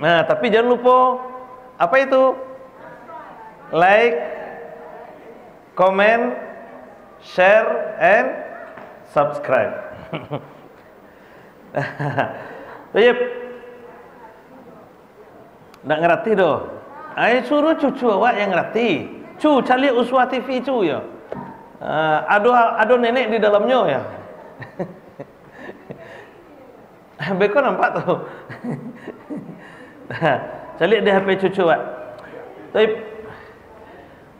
Nah, tapi jangan lupa apa itu? Like, comment, share, and subscribe. Baik. Nak ngerti doh. Ai suruh cucu awak yang ngerti. Cu cari Uswah TV cu ya. Ada nenek di dalamnya ya. Beko nampak tuh. Cari di HP cucu awak.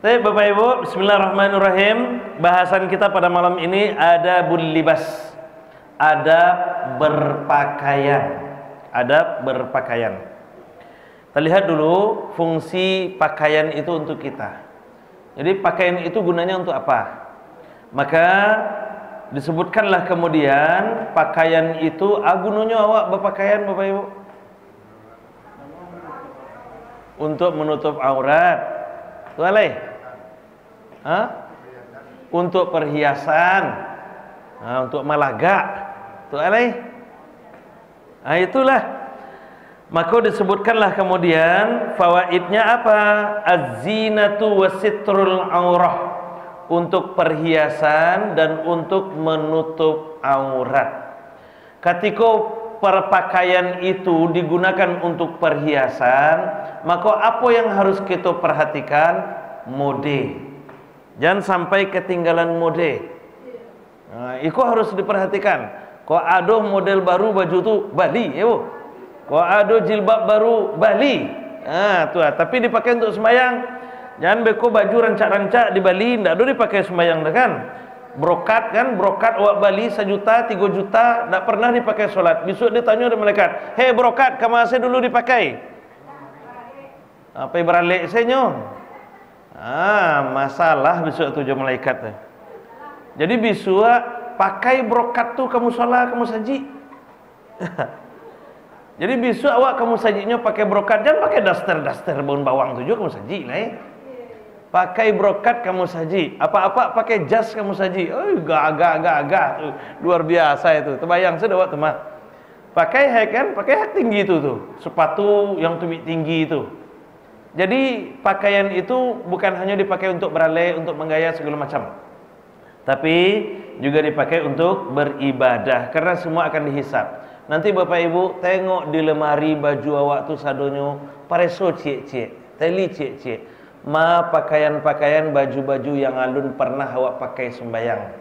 Tapi Bapak Ibu, bismillahirrahmanirrahim. Bahasan kita pada malam ini adabul libas. Adab berpakaian. Adab berpakaian. Kita lihat dulu fungsi pakaian itu untuk kita. Jadi pakaian itu gunanya untuk apa? Maka disebutkanlah kemudian pakaian itu gunanya awak berpakaian Bapak Ibu untuk menutup aurat. Itu alai. Untuk perhiasan. Untuk malagak. Itu alai. Itulah. Maka disebutkanlah kemudian fawaidnya apa? Az-zinatu wasitrul aurah, untuk perhiasan dan untuk menutup aurat. Ketika perpakaian itu digunakan untuk perhiasan, maka apa yang harus kita perhatikan? Mode. Jangan sampai ketinggalan mode. Itu harus diperhatikan. Kok ada model baru baju tu Bali, ya Bu? Kok ada jilbab baru Bali. Tapi dipakai untuk sembahyang. Jangan beko baju rancak-rancak di Bali, ndak ada dipakai sembahyang dah kan. Brokat kan, brokat awak Bali 1 juta, 3 juta, ndak pernah dipakai solat. Besok ditanya oleh malaikat, "Hei brokat, kamu saya dulu dipakai?" Apa beralik senyo? Masalah besok tu malaikat. Jadi besok pakai brokat tu kamu solat, kamu saji. Jadi besok awak kamu sajinya pakai brokat, jangan pakai daster baun bawang tu juga kamu saji lah. Pakai brokat kamu saji, apa-apa pakai jas kamu saji. Gagah luar biasa itu. Terbayang sudah awak temah. Pakai hak kan, pakai hak tinggi itu tuh, sepatu yang tinggi itu. Jadi pakaian itu bukan hanya dipakai untuk beralih, untuk menggaya segala macam, tapi juga dipakai untuk beribadah, karena semua akan dihisap. Nanti Bapak Ibu tengok di lemari baju awak tu sadonyo pareso cek-cek, teli cek-cek. Pakaian-pakaian baju-baju yang alun pernah awak pakai sembahyang.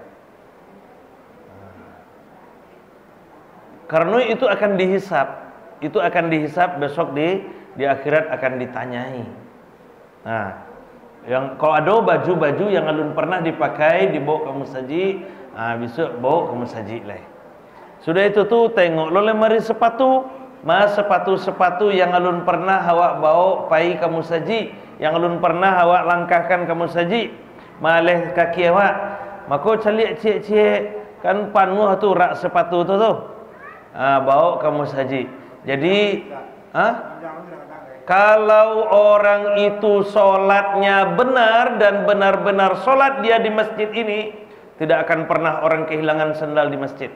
Karena itu akan dihisap. Itu akan dihisap besok di akhirat akan ditanyai. Yang kalau ada baju-baju yang alun pernah dipakai dibawa kamu saji, besok bawa kamu saji lah. Sudah itu tuh tengok lo lemari sepatu, sepatu-sepatu yang alun pernah awak bawa pai kamu saji, yang alun pernah awak langkahkan kamu saji, maleh kaki awak, maka calik cek-cek kan panuh tu rak sepatu tu bawa kamu saji. Jadi kalau orang itu solatnya benar dan benar-benar solat dia di masjid ini, tidak akan pernah orang kehilangan sandal di masjid.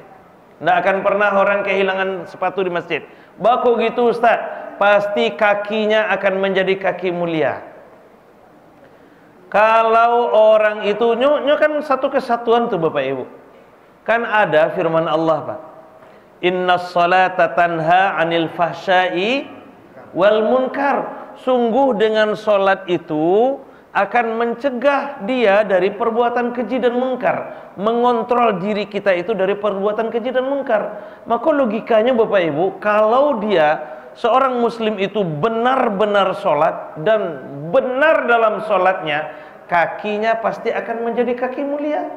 Tidak akan pernah orang kehilangan sepatu di masjid. Baku gitu Ustaz, pasti kakinya akan menjadi kaki mulia. Kalau orang itu nyo kan satu kesatuan tuh Bapak Ibu. Kan ada firman Allah Pak. Innas salata tanha 'anil fahsya'i wal munkar. Sungguh dengan solat itu akan mencegah dia dari perbuatan keji dan mungkar, mengontrol diri kita itu dari perbuatan keji dan mungkar. Maka logikanya Bapak Ibu, kalau dia seorang muslim itu benar-benar sholat dan benar dalam sholatnya, kakinya pasti akan menjadi kaki mulia.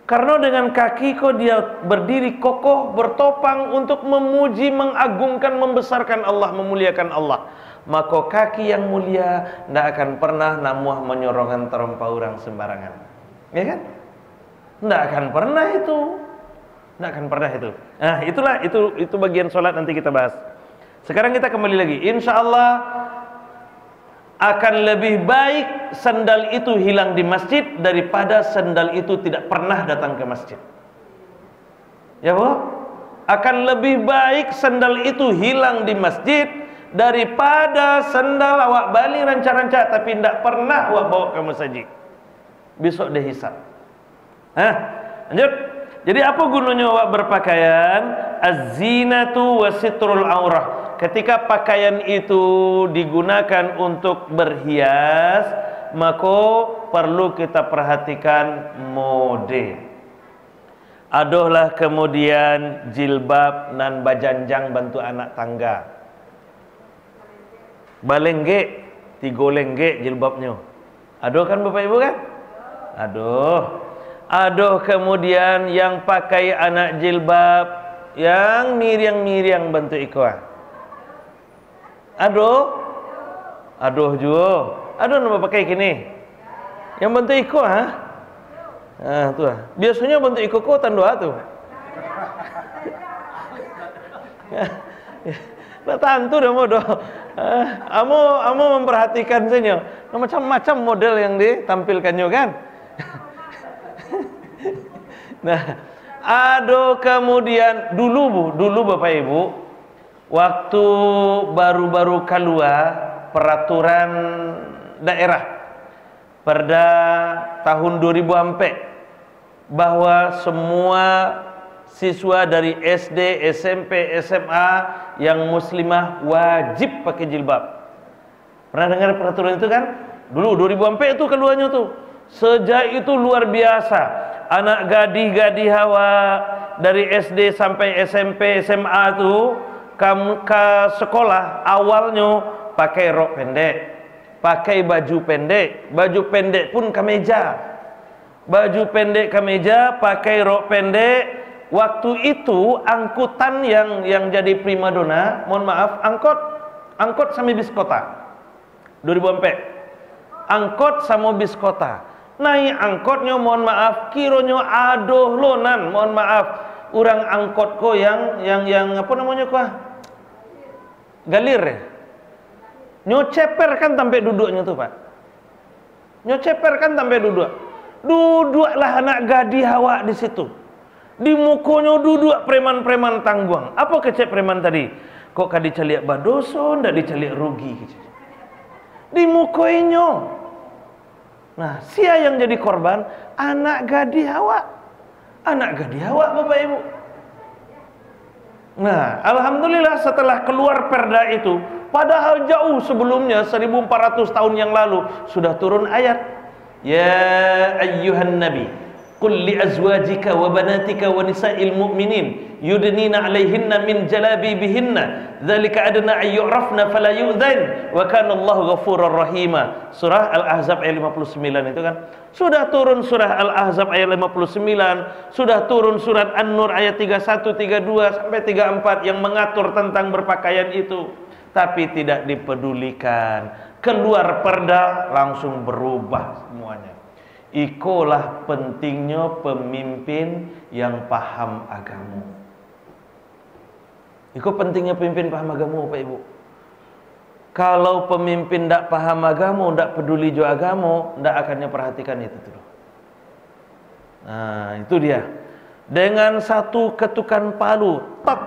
Karena dengan kaki kok dia berdiri kokoh, bertopang untuk memuji, mengagungkan, membesarkan Allah, memuliakan Allah. Maka kaki yang mulia tidak akan pernah namuah menyorongkan terompa orang sembarangan. Ya kan? Tidak akan pernah itu. Tidak akan pernah itu. Nah, itulah itu bagian sholat nanti kita bahas. Sekarang kita kembali lagi. Insya Allah akan lebih baik sandal itu hilang di masjid daripada sandal itu tidak pernah datang ke masjid. Ya Bu? Akan lebih baik sendal itu hilang di masjid daripada sendal awak balik ranca-ranca tapi tidak pernah awak bawa ke masjid. Besok dia hisab. Lanjut. Jadi apa gunanya awak berpakaian? Az-zinatu wa sitrul aurah. Ketika pakaian itu digunakan untuk berhias, maka perlu kita perhatikan mode. Adohlah kemudian jilbab nan bajanjang bantu anak tangga. Balengge, 3 lengge jilbabnya. Aduh kan Bapak Ibu kan? Aduh kemudian yang pakai anak jilbab yang miriang-miriang bantu ikhwah. Aduh juga. Aduh nama pakai gini. Yang bantu ikhwah, tuh. Biasanya bantu ikhwah tandoa tuh. Nah, tantu dah modo. Amo memperhatikan saja. Macam-macam model yang ditampilkannya kan. Nah, kemudian dulu Bapak Ibu, waktu baru-baru keluar peraturan daerah pada tahun 2000 bahwa semua siswa dari SD, SMP, SMA yang muslimah wajib pakai jilbab. Pernah dengar peraturan itu kan? Dulu 2000 itu keluarnya tuh. Sejak itu luar biasa. Anak gadis-gadis hawa dari SD sampai SMP, SMA tuh ke sekolah awalnya pakai rok pendek, pakai baju pendek pun kemeja. Baju pendek kemeja, pakai rok pendek. Waktu itu angkutan yang jadi primadona, mohon maaf, angkot sama bis kota. 2004. Angkot sama bis kota. Naik angkotnya mohon maaf, kironya aduh lonan, mohon maaf. Orang angkot ko yang apa namanya ko? Galir ya. Nyoceper kan sampai duduknya tuh, Pak. Nyoceper kan sampai duduk. Duduklah anak gadis hawa di situ. Di mukonya duduk preman-preman tangguang. Apa kecek preman tadi? Kok kadi caliak badoso, ndak dicaliak rugi. Di mukoinyo. Nah, sia yang jadi korban anak gadis hawa. Anak gadis hawa Bapak Ibu. Nah, alhamdulillah setelah keluar perda itu, padahal jauh sebelumnya 1400 tahun yang lalu sudah turun ayat. Ya ayyuhan nabi, qul li azwajika wa banatika wa nisa'il mu'minin yudnina 'alaihinna min jalabibihinna dzalika adna ay yu'rafna fala yu'dzain wa kana Allahu ghafurur rahima. Surah Al-Ahzab ayat 59 itu kan. Sudah turun surah Al-Ahzab ayat 59, sudah turun surat An-Nur ayat 31, 32 sampai 34 yang mengatur tentang berpakaian itu, tapi tidak dipedulikan. Keluar perda langsung berubah semuanya. Ikolah pentingnya pemimpin yang paham agama. Iko pentingnya pemimpin paham agama Bapak Ibu. Kalau pemimpin tidak paham agama, tidak peduli jo agama, tidak akannya perhatikan itu tuh. Nah itu dia. Dengan satu ketukan palu, tak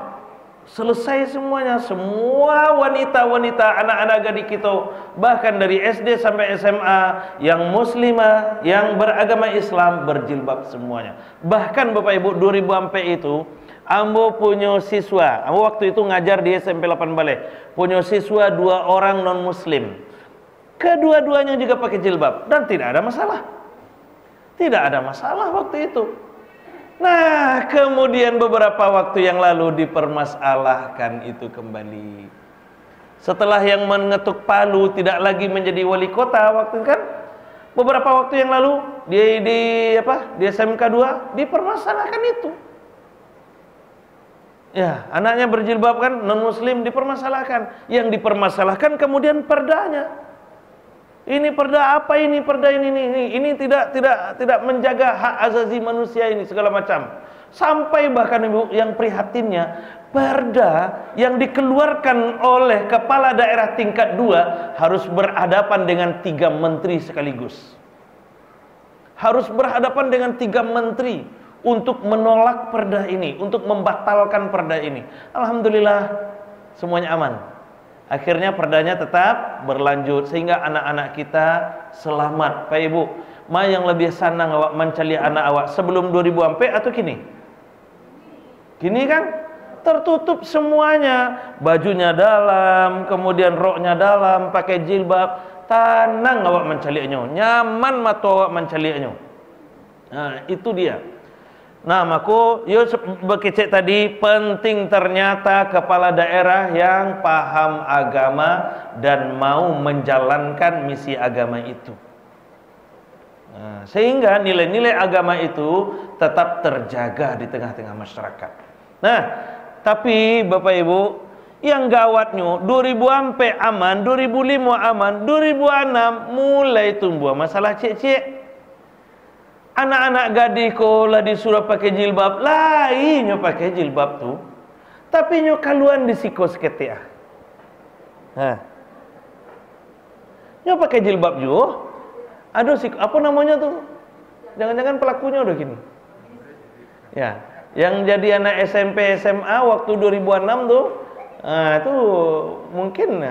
selesai semuanya. Semua wanita-wanita, anak-anak gadis kita, bahkan dari SD sampai SMA, yang muslimah, yang beragama Islam, berjilbab semuanya. Bahkan Bapak Ibu 2000 itu, ambo punya siswa, ambo waktu itu ngajar di SMP 8 Balai, punya siswa 2 orang non muslim. Kedua-duanya juga pakai jilbab dan tidak ada masalah. Tidak ada masalah waktu itu. Nah, kemudian beberapa waktu yang lalu dipermasalahkan itu kembali. Setelah yang mengetuk palu tidak lagi menjadi wali kota waktu itu kan, beberapa waktu yang lalu di SMK 2 dipermasalahkan itu. Ya, anaknya berjilbab kan, non muslim dipermasalahkan. Yang dipermasalahkan kemudian perdanya. Ini perda apa ini? Perda ini tidak menjaga hak azazi manusia ini segala macam. Sampai bahkan Ibu yang prihatinnya, perda yang dikeluarkan oleh kepala daerah tingkat 2 harus berhadapan dengan 3 menteri sekaligus. Harus berhadapan dengan 3 menteri untuk menolak perda ini, untuk membatalkan perda ini. Alhamdulillah semuanya aman. Akhirnya perdanya tetap berlanjut sehingga anak-anak kita selamat. Pak Ibu, ma yang lebih senang awak mencari anak awak sebelum 2000 ampe atau kini? Kini kan tertutup semuanya, bajunya dalam, kemudian roknya dalam, pakai jilbab, tenang awak mencarinya, nyaman mata awak mencarinya. Nah, itu dia. Nah, maka yo bekecek tadi penting ternyata kepala daerah yang paham agama dan mau menjalankan misi agama itu. Nah, sehingga nilai-nilai agama itu tetap terjaga di tengah-tengah masyarakat. Nah, tapi Bapak Ibu, yang gawatnya 2000 sampai aman, 2005 aman, 2006 mulai tumbuh masalah cek-cek. Anak-anak gadis lah disuruh pakai jilbab, lainnya pakai jilbab tuh, tapi nyo kaluan di siko seketia. Nah, nyo pakai jilbab juga. Aduh, apa namanya tuh? Jangan-jangan pelakunya udah gini. Ya, yang jadi anak SMP SMA waktu 2006 tuh, itu mungkin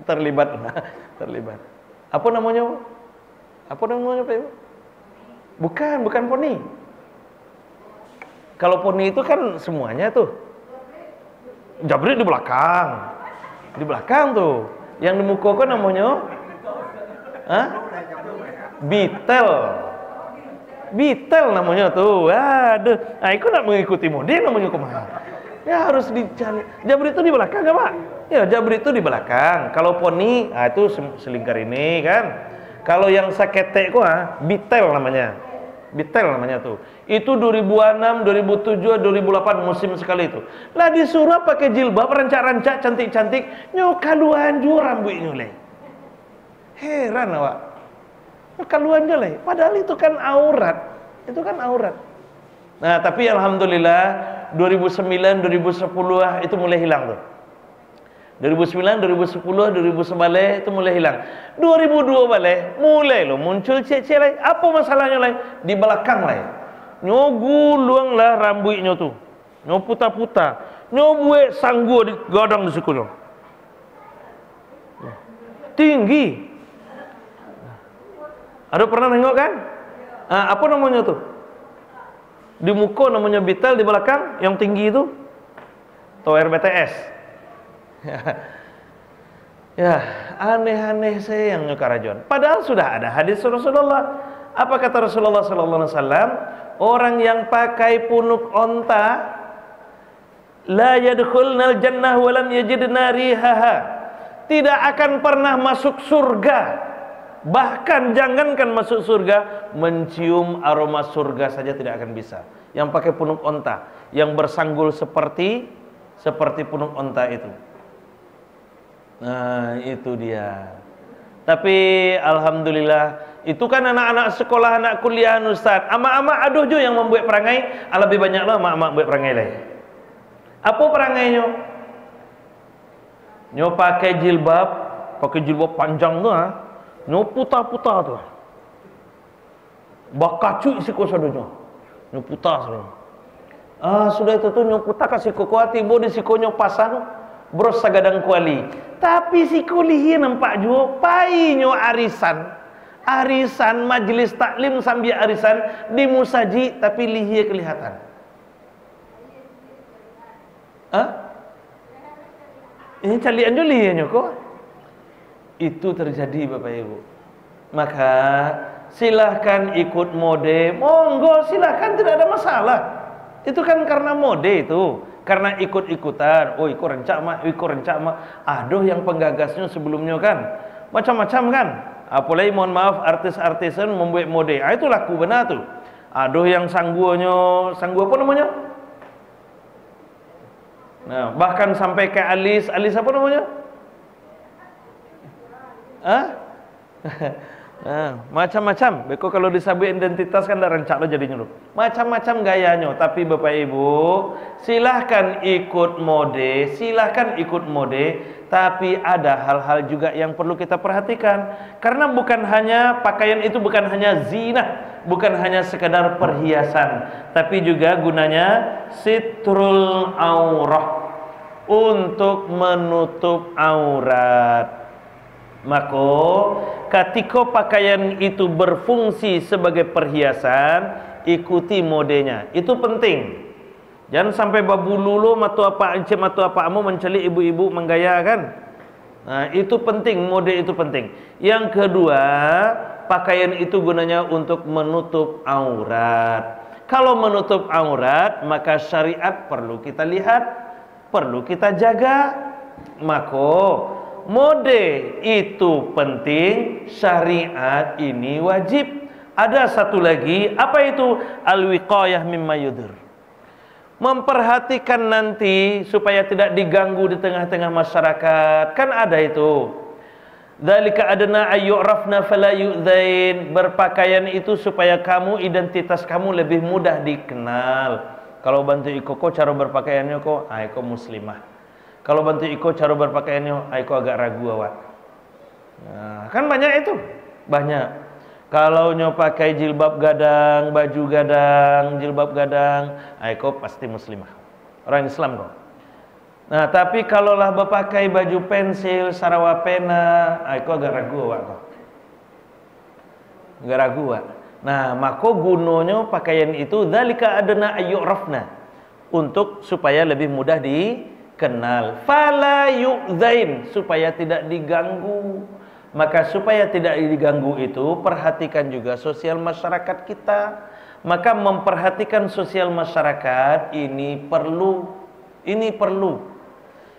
terlibat. Apa namanya? Apa namanya Pak Ibu? Bukan poni. Kalau poni itu kan semuanya tuh. Jabri di belakang. Di belakang tuh. Yang di muka kan namanya Bitel namanya tuh. Aduh, nah aku nak mengikuti mode namanya kemana? Ya harus dicari. Jabri itu di belakang enggak, Pak? Ya, Jabri itu di belakang. Kalau poni, itu selingkar ini kan. Kalau yang saketek Bitel namanya. Bitel namanya tuh. Itu 2006, 2007, 2008 musim sekali itu. Lah disuruh pakai jilbab rancak-rancak cantik-cantik, nyokaluan ju rambutnya le. Heran awak. Nyokaluan ju le. Padahal itu kan aurat. Itu kan aurat. Nah, tapi alhamdulillah 2009, 2010 itu mulai hilang tuh. 2009, 2010, 2011 itu mulai hilang. 2002 balik, mulai loh muncul cek-cek lain. Apa masalahnya lain? Di belakang lain. Nyo gulung lah rambutnya tuh. Nyo puta-puta. Nyo buat sanggup di godang di sikunya. Tinggi. Ada pernah nengok kan? Apa namanya tuh? Di muka namanya Bitel, di belakang yang tinggi itu Tower BTS. Ya, aneh-aneh saya yang nyukarajon. Padahal sudah ada hadis Rasulullah. Apa kata Rasulullah sallallahu alaihi wasallam? Orang yang pakai punuk onta la yadkhulnal jannah wa lam yajidna rihaha. Tidak akan pernah masuk surga. Bahkan jangankan masuk surga, mencium aroma surga saja tidak akan bisa. Yang pakai punuk onta, yang bersanggul seperti punuk onta itu. Nah, itu dia. Tapi alhamdulillah, itu kan anak-anak sekolah, anak kuliah Ustaz. Ama-ama aduh jo yang membuat perangai, lebih banyak lah ama-ama buat perangai lain. Apa perangainya? Nyo pakai jilbab panjang tuh, nyo puta-puta tuh. Bakacu isi kosodonya. Nyo puta sudah. Sudah itu tuh nyo puta kasih kokoati bo di sikonyo pasang bros sagadang kuali. Tapi si kuliah nampak juga painyo arisan majelis taklim sambil arisan di musaji tapi lihia kelihatan. Ini calian dulu lihia kok. Itu terjadi Bapak Ibu. Maka silahkan ikut mode, monggo silahkan, tidak ada masalah. Itu kan karena mode itu. Karena ikut-ikutan, ikut rencak mah, aduh yang penggagasnya sebelumnya kan macam-macam kan. Apalagi mohon maaf artis-artisan membuat mode, itu laku benar tuh. Aduh yang sanggu apa namanya? Nah, bahkan sampai ke alis apa namanya? Macam-macam. Beko kalau disabui identitas kan dah rencak lo jadinya lo. Macam-macam gayanya. Tapi Bapak Ibu, silahkan ikut mode, silahkan ikut mode. Tapi ada hal-hal juga yang perlu kita perhatikan. Karena bukan hanya pakaian itu bukan hanya zina, bukan hanya sekedar perhiasan, tapi juga gunanya sitrul aurah, untuk menutup aurat. Maka ketika pakaian itu berfungsi sebagai perhiasan, ikuti modenya. Itu penting. Jangan sampai babu lulu matu apa encik matu apa amu menceli ibu-ibu menggaya kan. Nah, itu penting, mode itu penting. Yang kedua, pakaian itu gunanya untuk menutup aurat. Kalau menutup aurat, maka syariat perlu kita lihat, perlu kita jaga. Maka mode itu penting, syariat ini wajib. Ada satu lagi, apa itu? Al-wiqayah mimma yudur. Memperhatikan nanti supaya tidak diganggu di tengah-tengah masyarakat. Kan ada itu. Dzalika adna ayyurafna fala yu'dzain. Berpakaian itu supaya kamu, identitas kamu lebih mudah dikenal. Kalau bantu ikoko cara berpakaiannya kok, kok muslimah. Kalau bantu iko cara berpakaiannya, iko agak ragu awak. Nah, kan banyak itu, banyak. Kalau nyo pakai jilbab gadang, baju gadang, jilbab gadang, iko pasti muslimah, orang Islam kok. Nah, tapi kalaulah berpakai baju pensil, sarawa pena, iko agak ragu awak kok. Agak ragu awak. Nah, maka gunanya pakaian itu dzalika adna ayyurafna, untuk supaya lebih mudah dikenal. Fala yu'dzain, supaya tidak diganggu. Maka supaya tidak diganggu itu, perhatikan juga sosial masyarakat kita. Maka memperhatikan sosial masyarakat ini perlu. Ini perlu.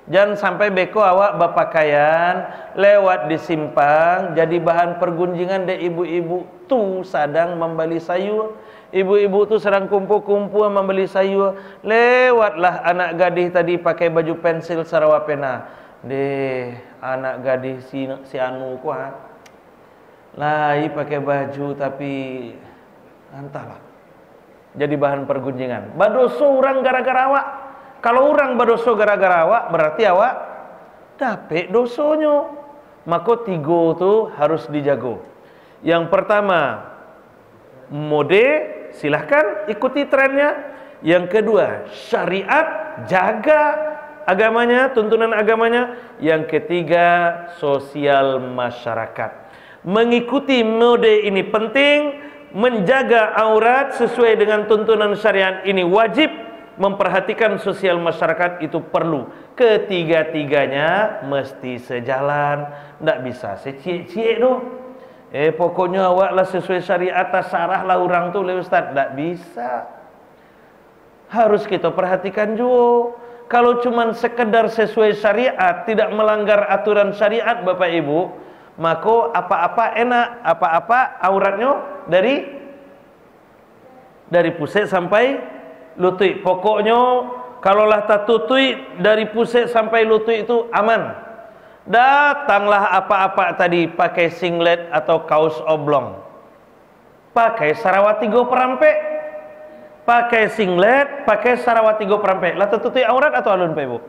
Jangan sampai beko awak berpakaian lewat di simpang jadi bahan pergunjingan de ibu-ibu tu sedang membeli sayur. Ibu-ibu tu sedang kumpul-kumpul membeli sayur. Lewatlah anak gadis tadi pakai baju pensil sarawa pena. Anak gadis si anu kuat. Lai pakai baju tapi entahlah. Jadi bahan pergunjingan. Badoso orang gara-gara awak. Kalau orang berdosa gara-gara awak, berarti awak dapet dosonya. Maka tiga tu harus dijaga. Yang pertama, mode, silahkan ikuti trennya. Yang kedua, syariat, jaga agamanya, tuntunan agamanya. Yang ketiga, sosial masyarakat. Mengikuti mode ini penting, menjaga aurat sesuai dengan tuntunan syariat ini wajib. Memperhatikan sosial masyarakat itu perlu. Ketiga-tiganya mesti sejalan. Tidak bisa secie-cie doh. Pokoknya awaklah sesuai syariat, tasarah lah orang tu, Ustaz. Tidak bisa. Harus kita perhatikan juga. Kalau cuma sekedar sesuai syariat, tidak melanggar aturan syariat Bapak Ibu, maka apa-apa enak, apa-apa auratnya dari pusat sampai lutut. Pokoknya kalaulah tak tutui dari pusat sampai lutut itu aman. Datanglah apa-apa tadi pakai singlet atau kaos oblong, pakai sarawati go perampek, pakai singlet, pakai sarawati go perampek, lah tutui aurat atau alun Pak Ibu?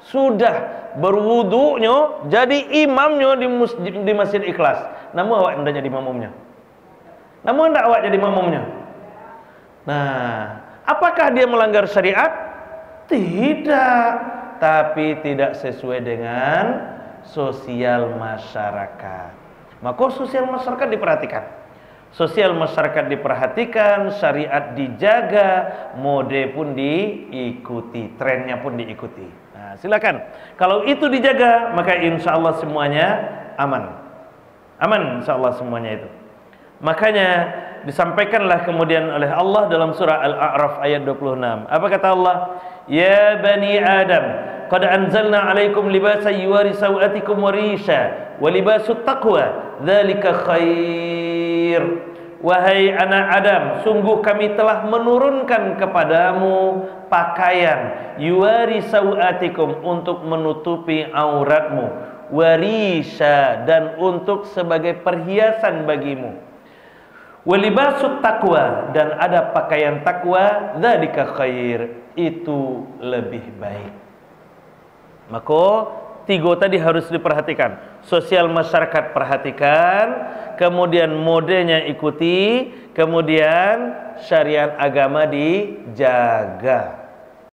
Sudah berwudunya jadi imamnya di Masjid Ikhlas. Namun awak tidak jadi makmumnya. Namun tidak awak jadi makmumnya. Nah, apakah dia melanggar syariat? Tidak, tapi tidak sesuai dengan sosial masyarakat. Maka sosial masyarakat diperhatikan. Sosial masyarakat diperhatikan, syariat dijaga, mode pun diikuti, trennya pun diikuti. Nah, silakan. Kalau itu dijaga, maka insya Allah semuanya aman. Aman insya Allah semuanya itu. Makanya disampaikanlah kemudian oleh Allah dalam surah Al-A'raf ayat 26. Apa kata Allah? Ya bani Adam, qad anzalna 'alaikum libasan yuwari sawatikum wa risha wa libasut taqwa dzalika khair. Wahai anak Adam, sungguh kami telah menurunkan kepadamu pakaian yuwari sawatikum, untuk menutupi auratmu, warisha, dan untuk sebagai perhiasan bagimu. Walibasut taqwa, dan ada pakaian takwa, dzalika khair, itu lebih baik. Maka tiga tadi harus diperhatikan. Sosial masyarakat perhatikan, kemudian modenya ikuti, kemudian syariat agama dijaga.